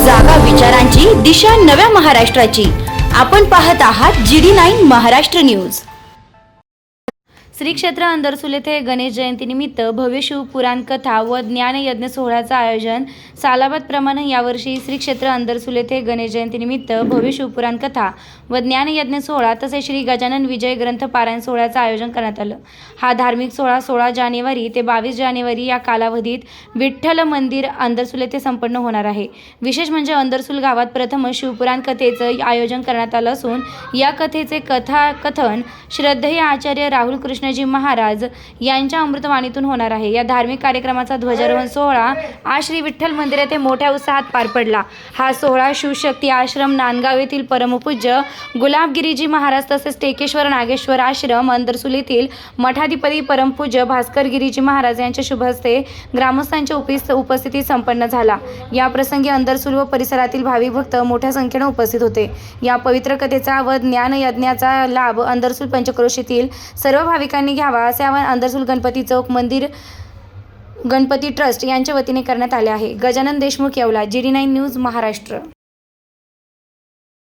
जागा विचारांची, दिशा नव्या महाराष्ट्राची. आपण पाहत आहात GD9 महाराष्ट्र न्यूज. श्री क्षेत्र अंदरसूल येथे गणेश जयंतीनिमित्त भव्य शिवपुराण कथा व ज्ञानयज्ञ सोहळ्याचं आयोजन. सालाबादप्रमाणे यावर्षी श्री क्षेत्र अंदरसूल येथे गणेश जयंतीनिमित्त भव्य शिवपुराण कथा व ज्ञानयज्ञ सोहळा तसेच श्री गजानन विजय ग्रंथ पारायण सोहळ्याचं आयोजन करण्यात आलं. हा धार्मिक सोहळा 16 जानेवारी ते 22 जानेवारी या कालावधीत विठ्ठल मंदिर अंदरसूल येथे संपन्न होणार आहे. विशेष म्हणजे अंदरसूल गावात प्रथम शिवपुराण कथेचं आयोजन करण्यात आलं असून या कथेचे कथन श्रद्धेय आचार्य राहुल कृष्णजी महाराज यांच्या अमृतवाणीतून होणार आहे. या धार्मिक कार्यक्रमाचा ध्वजारोहण सोहळा आज श्री विठ्ठल मंदिर येथे मोठ्या उत्साहात पार पडला. हा सोहळा शिवशक्ती आश्रम नांदगाव येथील परमपूज्य गुलाबगिरीजी महाराज तसेच टेकेश्वर नागेश्वर आश्रम अंदरसूल येथील मठाधिपती परमपूज्य भास्कर गिरीजी महाराज यांच्या शुभ हस्ते ग्रामस्थांच्या उपस्थितीत संपन्न झाला. या प्रसंगी अंदरसूल व परिसरातील भाविक भक्त मोठ्या संख्येने उपस्थित होते. या पवित्र कथेचा व ज्ञानयज्ञाचा लाभ अंदरसूल पंचक्रोशीतील सर्व भाविकांनी घ्यावा असे आवाहन अंदरसूल गणपती चौक मंदिर गणपती ट्रस्ट यांच्या वतीने करण्यात आले आहे. Gajanan Deshmukh, Yeola, GD9 news Maharashtra.